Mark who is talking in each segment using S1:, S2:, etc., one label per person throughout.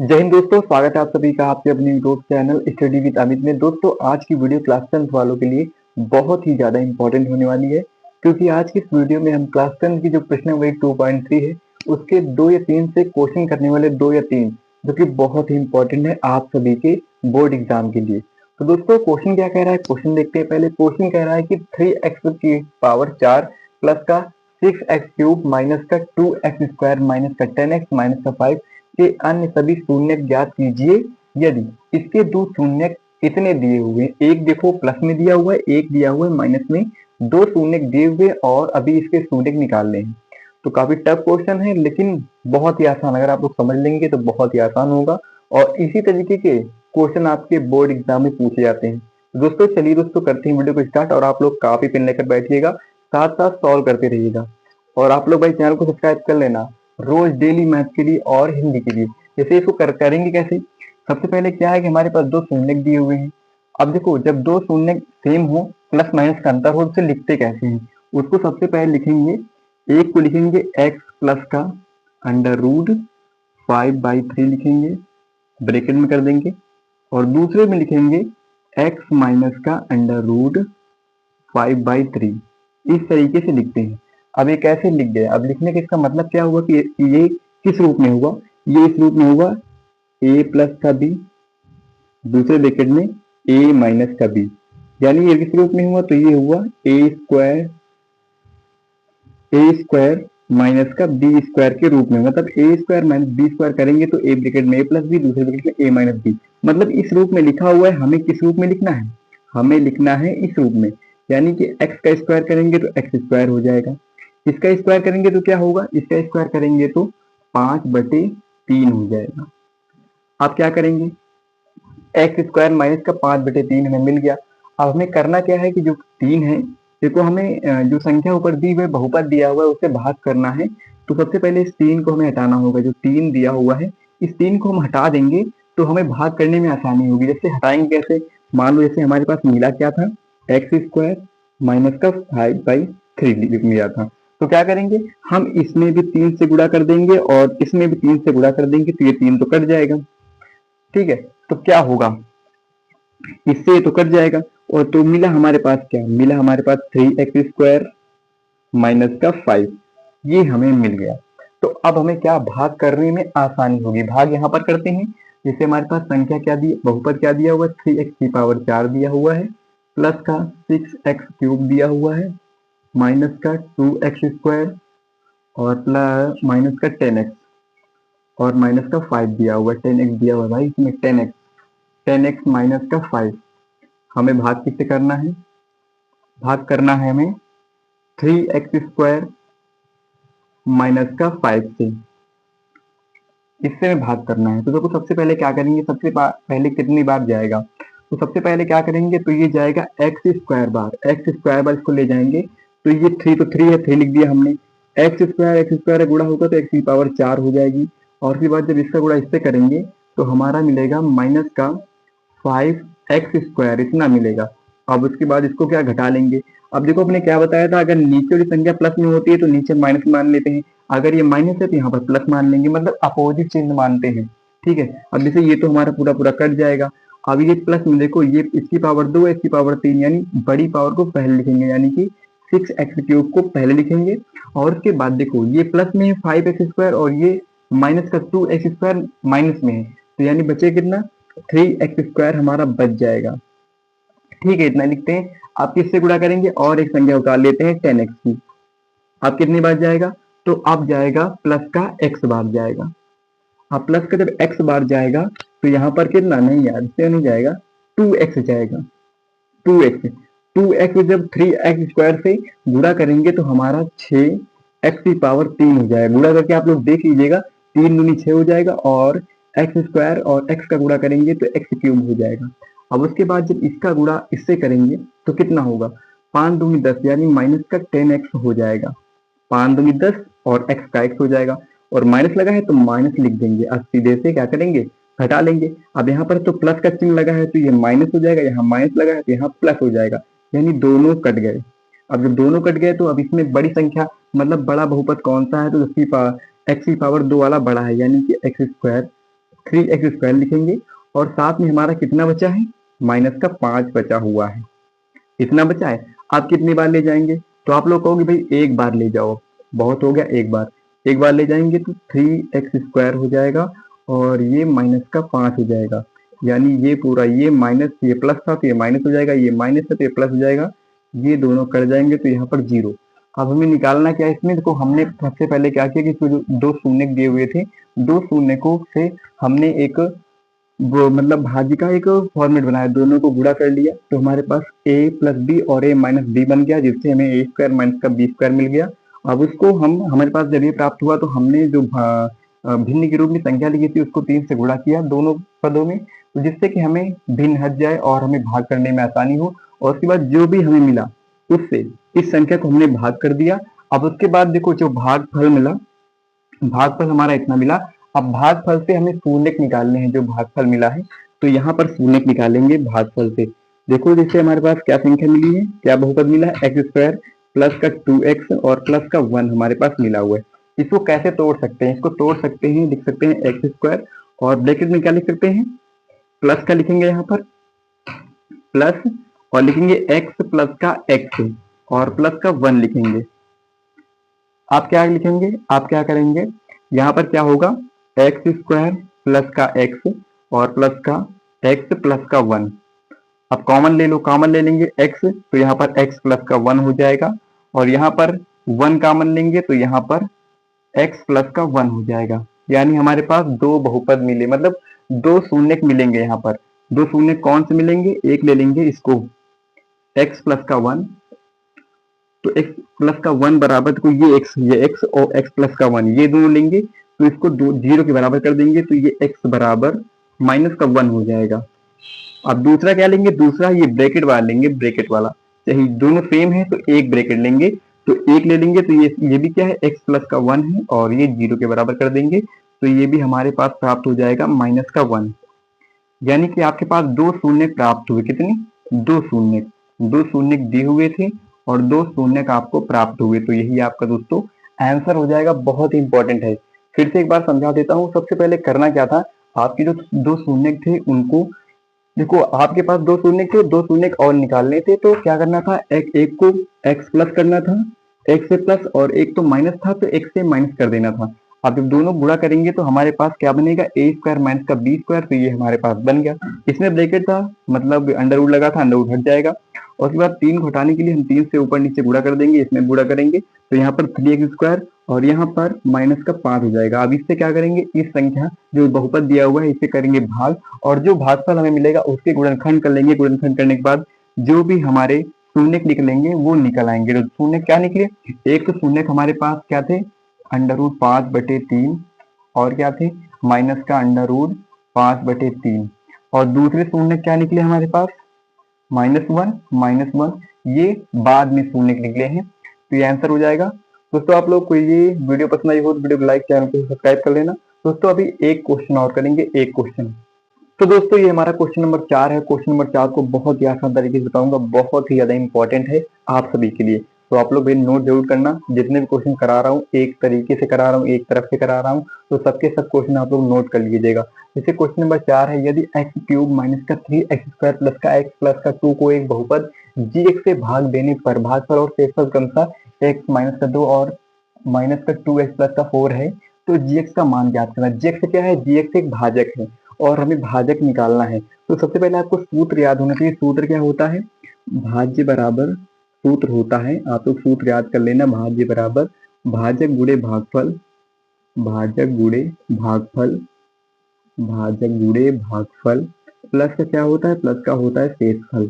S1: जय हिंद दोस्तों, स्वागत है आप सभी का आपके अपने YouTube channel study with Amit में। दोस्तों, आज की वीडियो क्लास 10th वालों के लिए बहुत ही ज़्यादा इंपॉर्टेंट होने वाली है, क्योंकि आज की इस वीडियो में हम क्लास 10th की जो प्रश्न वही 2.3 है, उसके 2 या 3 से क्वेश्चन करने वाले 2 या 3, जो कि बहुत ही इंपॉर्टेंट है आप सभी के बोर्ड एग्जाम के लिए। तो दोस्तों, क्वेश्चन क्या कह रहा है, क्वेश्चन देखते हैं। पहले क्वेश्चन कह रहा है कि 3x की पावर 4 प्लस का 6x क्यूब माइनस का 2x स्क्वायर माइनस का 10x माइनस का 5 के अन्य सभी शून्य ज्ञात कीजिए यदि इसके दो शून्य इतने दिए हुए, एक देखो प्लस में दिया हुआ है, एक दिया हुआ है माइनस में, दो शून्य दिए हुए और अभी इसके शून्य निकालने हैं। तो काफी टफ क्वेश्चन है, लेकिन बहुत ही आसान, अगर आप लोग समझ लेंगे तो बहुत ही आसान होगा। और इसी तरीके के क्वेश्चन आपके बोर्ड एग्जाम में पूछे जाते हैं। दोस्तों चलिए दोस्तों, करते हैं वीडियो को स्टार्ट, और आप लोग काफी पेन लेकर बैठिएगा, साथ साथ सॉल्व करते रहिएगा। और आप लोग भाई चैनल को सब्सक्राइब कर लेना, रोज डेली मैथ के लिए और हिंदी के लिए। जैसे इसको करेंगे कैसे, सबसे पहले क्या है कि हमारे पास दो शून्य दिए हुए हैं। अब देखो, जब दो शून्य सेम हो, प्लस माइनस का अंतर हो, उसे लिखते कैसे हैं, उसको सबसे पहले लिखेंगे, एक को लिखेंगे x प्लस का अंडर रूट 5/3 लिखेंगे, ब्रैकेट में कर देंगे, और दूसरे में लिखेंगे x माइनस का अंडर रूट 5/3। इस तरीके से लिखते हैं। अब ये कैसे लिख गए, अब लिखने का इसका मतलब क्या हुआ कि ये किस रूप में हुआ, ये इस रूप में हुआ a प्लस का b, दूसरे ब्रैकेट में a माइनस का b, यानी ये किस रूप में हुआ, तो ये हुआ a स्क्वायर माइनस का b स्क्वायर के रूप में। मतलब a square minus b square करेंगे तो a ब्रैकेट में a प्लस b, दूसरे ब्रैकेट में a माइनस b, मतलब इस रूप में लिखा हुआ है। हमें किस रूप में लिखना है, हमें लिखना है इस रूप में, यानी कि x का स्क्वायर करेंगे तो x स्क्वायर हो जाएगा, इसका स्क्वायर करेंगे तो क्या होगा, इसका स्क्वायर करेंगे तो 5/3 हो जाएगा। आप क्या करेंगे, एक्स स्क्वायर माइनस का 5/3 हमें मिल गया। अब हमें करना क्या है कि जो 3 है, देखो हमें जो संख्या ऊपर दी हुई है, बहुपद दिया हुआ है, उससे भाग करना है। तो सबसे पहले इस 3 को हमें हटाना होगा, जो 3 दिया हुआ है, इस 3 को हम हटा देंगे तो हमें भाग करने में आसानी होगी। जैसे हटाएंगे कैसे, मान लो जैसे हमारे पास मिला क्या था, एक्स स्क्वायर माइनस का 5/3 मिला था। तो क्या करेंगे, हम इसमें भी 3 से गुणा कर देंगे और इसमें भी 3 से गुणा कर देंगे, तो ये 3 तो कट जाएगा। ठीक है, तो क्या होगा, इससे तो कट जाएगा, और तो मिला हमारे पास क्या, मिला हमारे पास 3x स्क्वायर माइनस का 5, ये हमें मिल गया। तो अब हमें क्या, भाग करने में आसानी होगी। भाग यहाँ पर करते हैं, जैसे हमारे पास संख्या क्या दी, बहुपद क्या दिया हुआ है, 3x की पावर 4 दिया हुआ है, प्लस का 6x क्यूब दिया हुआ है, माइनस का 2x स्क्वायर, और प्लस माइनस का 10x, और माइनस का 5 दिया हुआ है, 10x दिया हुआ है भाई इसमें, 10x माइनस का 5। हमें भाग किससे करना है, भाग करना है हमें 3x स्क्वायर माइनस का 5 से, इससे हमें भाग करना है। तो देखो सबसे पहले क्या करेंगे, सबसे पहले कितनी बार जाएगा, तो सबसे पहले क्या करेंगे, तो ये जाएगा एक्स स्क्वायर बार इसको ले जाएंगे, तो ये 3 तो 3 है, 3 लिख दिया हमने, एक्स स्क्वायर गुणा होगा तो एक्स की पावर 4 हो जाएगी, और फिर बाद जब इसका गुणा इससे करेंगे तो हमारा मिलेगा माइनस का 5x स्क्वायर, इतना मिलेगा। अब उसके बाद इसको क्या घटा लेंगे। अब देखो अपने क्या बताया था, अगर नीचे वाली संख्या प्लस में होती है तो नीचे माइनस मान लेते हैं, अगर ये माइनस है तो यहाँ पर प्लस मान लेंगे, मतलब अपोजिट चिन्ह मानते हैं। ठीक है, अब जैसे ये तो हमारा पूरा पूरा कट जाएगा। अब ये प्लस में देखो, ये इसकी पावर 2 है, इसकी पावर 3, यानी बड़ी पावर को पहले लिखेंगे, यानी कि 6x³ को पहले लिखेंगे, और उसके बाद देखो ये प्लस में है 5x स्क्वायर, और ये माइनस का 2x स्क्वायर माइनस में है, तो यानी बचे कितना, 3x स्क्वायर हमारा बच जाएगा। ठीक है, इतना लिखते हैं। आप किससे गुणा करेंगे, और एक संख्या उतार लेते हैं 10x की। अब कितनी बार जाएगा, तो अब जाएगा प्लस का x बार जाएगा। अब प्लस का जब x बार जाएगा तो यहाँ पर कितना, नहीं यार इससे नहीं जाएगा, 2x जाएगा, 2x 2x जब 3x स्क्वायर से गुणा करेंगे तो हमारा 6x की पावर 3 हो जाएगा। गुणा करके आप लोग देख लीजिएगा, 3 दूनी 6 हो जाएगा, और एक्स स्क्वायर और x का गुणा करेंगे तो x³ हो जाएगा। अब उसके बाद जब इसका गुणा इससे करेंगे तो कितना होगा, 5 दूनी 10, यानी माइनस का 10x हो जाएगा। 5 दूनी 10 और x का x हो जाएगा, और माइनस लगा है तो माइनस लिख देंगे। अब सीधे से क्या करेंगे, घटा लेंगे। अब यहाँ पर तो प्लस का चिन्ह लगा है तो ये माइनस हो जाएगा, यहाँ माइनस लगा है तो यहाँ प्लस हो जाएगा, यानी दोनों कट गए। अब जब दोनों कट गए तो अब इसमें बड़ी संख्या, मतलब बड़ा बहुपद कौन सा है, तो x की पावर 2 वाला बड़ा है, यानी कि x स्क्वायर 3x² लिखेंगे और साथ में हमारा कितना बचा है, -5 बचा हुआ है, इतना बचा है। आप कितनी बार ले जाएंगे, तो आप लोग कहोगे भाई एक बार ले जाओ, बहुत हो गया, एक बार ले जाएंगे तो 3x² हो जाएगा और ये -5 हो जाएगा, यानी ये पूरा ये माइनस, ये प्लस था तो ये माइनस हो जाएगा, ये माइनस था तो ये प्लस हो जाएगा, ये दोनों कट जाएंगे तो यहाँ पर 0। अब हमें निकालना क्या है इसमें, देखो हमने सबसे पहले क्या किया कि इसमें जो दो शून्य दिए हुए थे, दो शून्य को से हमने एक वो मतलब भाज्य का एक फॉर्मेट बनाया, दोनों को गुणा कर लिया तो हमारे पास a प्लस बी और a माइनस बी बन गया, जिससे हमें a² माइनस का b² मिल गया। अब उसको हम हमारे पास जब ये प्राप्त हुआ तो हमने जो भिन्न के रूप में संख्या लिखी थी उसको 3 से गुणा किया दोनों पदों में, तो जिससे कि हमें भिन्न हट जाए और हमें भाग करने में आसानी हो। और उसके बाद जो भी हमें मिला उससे इस संख्या को हमने भाग कर दिया। अब उसके बाद देखो जो भागफल मिला, भागफल हमारा इतना मिला। अब भागफल से हमें शून्य निकालने हैं, जो भागफल मिला है तो यहाँ पर शून्य निकालेंगे भागफल से। देखो जैसे हमारे पास क्या संख्या मिली है, क्या बहुपद मिला है, x² प्लस का 2x और प्लस का 1 हमारे पास मिला हुआ है। इसको कैसे तोड़ सकते हैं, इसको तोड़ सकते हैं, लिख सकते हैं x² और ब्रैकेट में क्या लिख सकते हैं, प्लस का लिखेंगे यहाँ पर प्लस और लिखेंगे x प्लस का x और प्लस का 1 लिखेंगे। आप क्या लिखेंगे, आप क्या करेंगे, यहाँ पर क्या होगा, x² प्लस का x और प्लस का x प्लस का 1। अब कॉमन ले लो, कॉमन ले लेंगे x तो यहाँ पर x प्लस का 1 हो जाएगा और यहाँ पर 1 कॉमन लेंगे तो यहाँ पर x प्लस का 1 हो जाएगा। यानी हमारे पास दो बहुपद मिले, मतलब दो शून्य मिलेंगे। यहाँ पर दो शून्य कौन से मिलेंगे, एक ले लेंगे इसको x प्लस का 1, तो x प्लस का 1 बराबर, तो ये x और x प्लस का 1 ये दोनों लेंगे तो इसको 0 के बराबर कर देंगे तो ये x बराबर माइनस का 1 हो जाएगा। अब दूसरा क्या लेंगे, दूसरा ये ब्रैकेट वाला लेंगे, ब्रैकेट वाला चाहे दोनों सेम है तो एक ब्रैकेट लेंगे, तो एक ले लेंगे तो ये भी क्या है, x प्लस का 1 है और ये 0 के बराबर कर देंगे तो ये भी हमारे पास प्राप्त हो जाएगा माइनस का 1। यानी कि आपके पास दो शून्य प्राप्त हुए, कितने, दो शून्य दिए हुए थे और दो शून्य आपको प्राप्त हुए, तो यही आपका दोस्तों आंसर हो जाएगा। बहुत ही इंपॉर्टेंट है, फिर से एक बार समझा देता हूँ। सबसे पहले करना क्या था, आपके जो दो शून्य थे उनको देखो, आपके पास दो शून्य थे, दो शून्य और निकालने थे तो क्या करना था, एक को x प्लस करना था, x से प्लस, और एक तो माइनस था तो x से माइनस कर देना था। अब जब दोनों गुणा करेंगे तो हमारे पास क्या बनेगा, a² माइनस का b², तो ये हमारे पास बन गया। इसमें ब्रैकेट था मतलब अंडर रूट लगा था, अंडर रूट हट जाएगा और उसके बाद 3 घटाने के लिए हम 3 से ऊपर नीचे गुणा कर देंगे, इसमें गुणा करेंगे तो यहाँ पर 3x² और यहाँ पर -5 हो जाएगा। अब इससे क्या करेंगे, इस संख्या जो बहुपद दिया हुआ है इससे करेंगे भाग और जो भागफल हमें मिलेगा उसके गुणनखंड कर लेंगे। गुणनखंड करने के बाद जो भी हमारे शून्य निकलेंगे वो निकल आएंगे। तो शून्य क्या निकले, एक तो शून्य हमारे पास क्या थे, √5/3 और क्या थे, माइनस का √5/3 और दूसरे शून्य क्या निकले हमारे पास, -1, ये बाद में शून्य निकले हैं, तो ये आंसर हो जाएगा। दोस्तों आप लोग को ये वीडियो पसंद आई हो तो वीडियो को लाइक, चैनल को सब्सक्राइब कर लेना। दोस्तों अभी एक क्वेश्चन और करेंगे, एक क्वेश्चन। तो दोस्तों ये हमारा क्वेश्चन नंबर 4 है। क्वेश्चन नंबर 4 को बहुत ही आसान तरीके से बताऊंगा, बहुत ही ज्यादा इंपॉर्टेंट है आप सभी के लिए, तो आप लोग भी नोट जरूर करना। जितने भी क्वेश्चन करा रहा हूँ एक तरीके से करा रहा हूँ, एक तरफ से करा रहा हूँ, तो सबके सब क्वेश्चन आप लोग नोट कर लीजिएगा। जैसे क्वेश्चन नंबर 4 है, यदि x³ माइनस का 3x² प्लस का x प्लस का 2 को एक बहुपद gx से भाग देने पर भागफल और शेषफल क्रमशः x माइनस का 2 और माइनस का 2x प्लस का 4 है, तो gx का मान ज्ञात करना। gx क्या है, gx एक भाजक है और हमें भाजक निकालना है। तो सबसे पहले आपको सूत्र याद होना चाहिए। सूत्र क्या होता है, भाज्य बराबर सूत्र होता है, आप लोग सूत्र याद कर लेना, भाज्य बराबर भाजक गुणे भागफल, भाजक गुणे भागफल, भाजक गुणे भागफल प्लस का क्या होता है, प्लस का होता है शेषफल,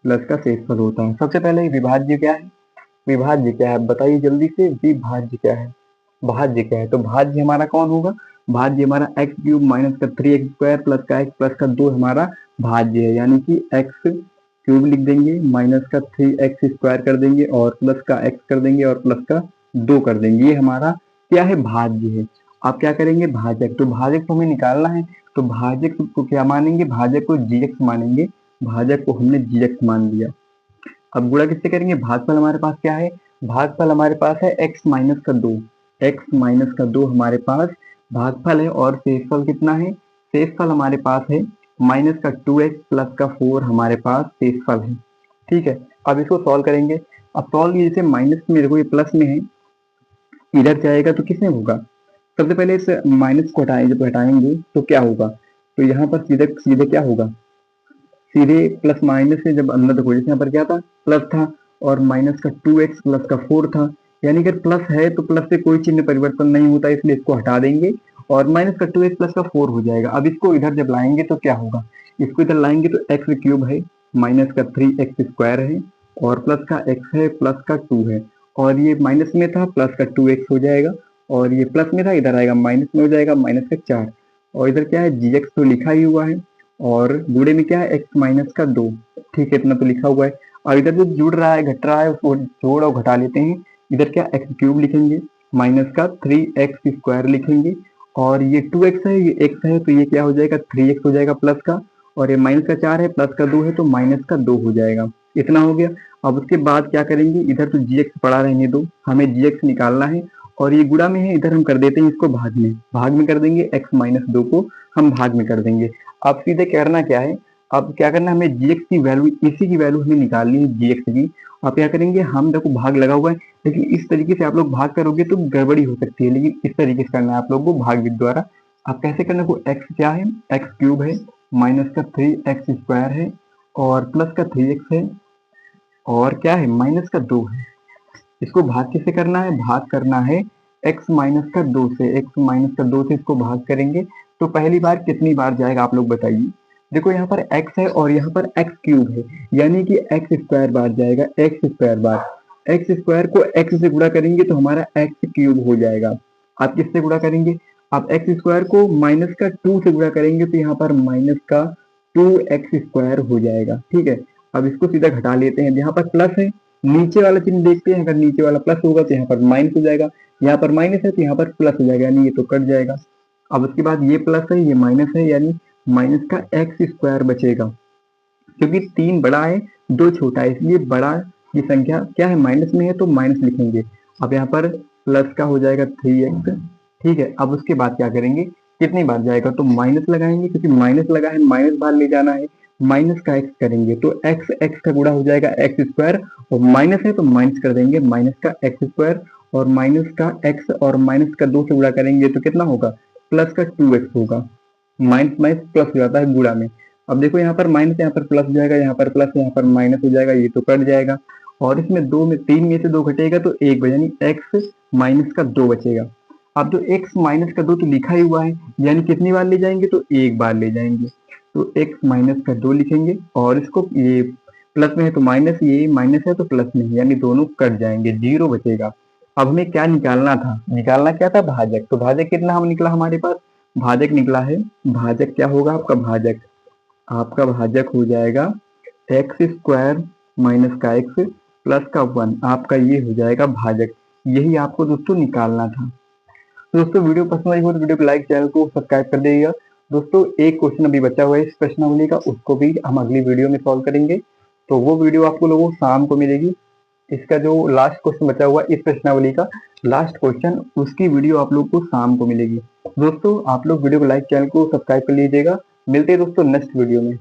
S1: प्लस का शेषफल होता है। सबसे पहले विभाज्य क्या है, विभाज्य क्या है बताइए जल्दी से, विभाज्य क्या है, भाज्य क्या है। तो भाज्य हमारा कौन होगा, भाज्य हमारा x³ माइनस का 3x² प्लस का x प्लस का 2 हमारा भाज्य है, यानी कि x³ लिख देंगे, माइनस का 3x² कर देंगे और प्लस का x कर देंगे और प्लस का 2 कर देंगे, ये हमारा क्या है, भाज्य है। आप क्या करेंगे, भाजक, तो भाजक को हमें निकालना है, तो भाजक को क्या मानेंगे, भाजक को gx मानेंगे, भाजक को हमने gx मान लिया। अब गुणा किससे करेंगे, भागफल हमारे पास क्या है, भागफल हमारे पास है x माइनस का 2, x माइनस का 2 हमारे पास भाज्य है, यानी कि x³ माइनस का 3x² प्लस का x प्लस का 2 हमारा भाज्य है। x माइनस का 2 हमारे पास क्या है, x माइनस का 2 हमारे पास है x माइनस का 2 और दूसरे शून्य क्या निकले हमारे पास, x माइनस का 2 और दूसरे शून्य क्या निकले हमारे पास, भागफल है और शेषफल कितना है, शेषफल हमारे पास है माइनस का 2x प्लस का 4 हमारे पास शेषफल है। ठीक है, अब इसको सॉल्व करेंगे। अब सॉल्व जैसे माइनस में देखो ये प्लस में है, इधर जाएगा तो किसमें होगा, सबसे पहले इस माइनस को जब हटाएंगे तो क्या होगा, तो यहाँ पर सीधे सीधे क्या होगा, सीधे प्लस माइनस से जब अंदर देखो, जैसे यहाँ पर क्या था प्लस था और माइनस का 2x प्लस का 4 था, यानी कि प्लस है तो प्लस से कोई चिन्ह परिवर्तन नहीं होता, इसलिए इसको हटा देंगे और माइनस का 2x प्लस का 4 हो जाएगा। अब इसको इधर जब लाएंगे तो क्या होगा, इसको इधर लाएंगे तो एक्स क्यूब है माइनस का 3x स्क्वायर है और प्लस का x है प्लस का 2 है और ये माइनस में था प्लस का 2x हो जाएगा और ये प्लस में था इधर आएगा माइनस में हो जाएगा माइनस का 4 और इधर क्या है gx तो लिखा ही हुआ है और गुणे में क्या है x माइनस का 2। ठीक है, इतना तो लिखा हुआ है। और इधर जो जुड़ रहा है घट रहा है उसको जोड़ और घटा लेते हैं। इधर क्या एक्स क्यूब लिखेंगे माइनस का 3x स्क्वायर लिखेंगे और ये 2x है ये x है तो ये क्या हो जाएगा 3x हो जाएगा प्लस का, और ये माइनस का 4 है प्लस का 2 है तो माइनस का 2 हो जाएगा। इतना हो गया। अब उसके बाद क्या करेंगे, इधर तो gx पड़ा रहने दो, हमें gx निकालना है और ये गुणा में है, इधर हम कर देते हैं इसको भाग में कर देंगे, x माइनस 2 को हम भाग में कर देंगे। अब सीधे करना क्या है, अब क्या करना है हमें gx की वैल्यू, इसी की वैल्यू हमें निकालनी है gx की। आप क्या करेंगे, हम देखो भाग लगा हुआ है लेकिन इस तरीके से आप लोग भाग करोगे तो गड़बड़ी हो सकती है, लेकिन इस तरीके से करना है आप लोगों को भाग विधि द्वारा। आप कैसे करना को, x क्या है एक्स क्यूब है माइनस का 3x स्क्वायर है और प्लस का 3x है और क्या है माइनस का 2 है। इसको भाग किससे करना है, भाग करना है x माइनस का 2 से, x माइनस का 2 से इसको भाग करेंगे तो पहली बार कितनी बार जाएगा आप लोग बताइए। देखो यहाँ पर x है और यहाँ पर x क्यूब है, यानी कि x स्क्वायर बार जाएगा, x square bar, x square को x से गुणा करेंगे तो हमारा x क्यूब हो जाएगा। आप किससे गुणा करेंगे, आप x स्क्वायर को माइनस का 2 से गुणा करेंगे तो यहाँ पर माइनस का 2x स्क्वायर हो जाएगा। ठीक है, अब इसको सीधा घटा लेते हैं, यहाँ पर प्लस है, नीचे वाला चिन्ह देखते हैं, अगर नीचे वाला प्लस होगा तो यहाँ पर माइनस हो जाएगा, यहाँ पर माइनस है तो यहाँ पर प्लस हो जाएगा, यानी ये तो कट जाएगा। अब उसके बाद ये प्लस है ये माइनस है, यानी माइनस का एक्स स्क्वायर बचेगा, क्योंकि 3 बड़ा है 2 छोटा है, इसलिए बड़ा की संख्या क्या है माइनस में है तो माइनस लिखेंगे। अब यहाँ पर प्लस का हो जाएगा 3x। ठीक है, अब उसके बाद क्या करेंगे, कितनी बार जाएगा तो माइनस लगाएंगे, क्योंकि माइनस लगा है माइनस बार ले जाना है, माइनस का x करेंगे तो x x का गुणा हो जाएगा एक्स स्क्वायर और माइनस है तो माइनस कर देंगे माइनस का एक्स स्क्वायर और माइनस का x और माइनस का 2 से गुणा करेंगे तो कितना होगा प्लस का 2x होगा, माइनस माइनस प्लस हो जाता है गुणा में। अब देखो यहाँ पर माइनस यहाँ पर प्लस हो जाएगा, यहाँ पर प्लस यहाँ पर माइनस हो जाएगा, ये तो कट जाएगा और इसमें 2 में 3 में से 2 घटेगा तो 1 बचा, यानी x माइनस का 2 बचेगा। अब जो x माइनस का 2 तो लिखा ही हुआ है, यानी कितनी बार ले जाएंगे तो एक बार ले जाएंगे, तो x माइनस का 2 लिखेंगे और इसको ये प्लस में है तो माइनस, ये माइनस है तो प्लस में, यानी दोनों कट जाएंगे, 0 बचेगा। अब हमें क्या निकालना था, निकालना क्या था भाजक, तो भाजक कितना हम निकला हमारे पास, भाजक निकला है, भाजक क्या होगा आपका भाजक, आपका भाजक हो जाएगा एक्स स्क्वायर माइनस का एक्स प्लस का 1, आपका ये हो जाएगा भाजक। यही आपको दोस्तों निकालना था। तो दोस्तों वीडियो पसंद आई हो तो वीडियो को लाइक, चैनल को सब्सक्राइब कर दीजिएगा। दोस्तों एक क्वेश्चन अभी बचा हुआ है इस प्रश्नावली का, उसको भी हम अगली वीडियो में सॉल्व करेंगे, तो वो वीडियो आपको लोगों को शाम को मिलेगी। इसका जो लास्ट क्वेश्चन बचा हुआ है इस प्रश्नावली का लास्ट क्वेश्चन, उसकी वीडियो आप लोग को शाम को मिलेगी। दोस्तों आप लोग वीडियो को लाइक, चैनल को सब्सक्राइब कर लीजिएगा। मिलते हैं दोस्तों नेक्स्ट वीडियो में।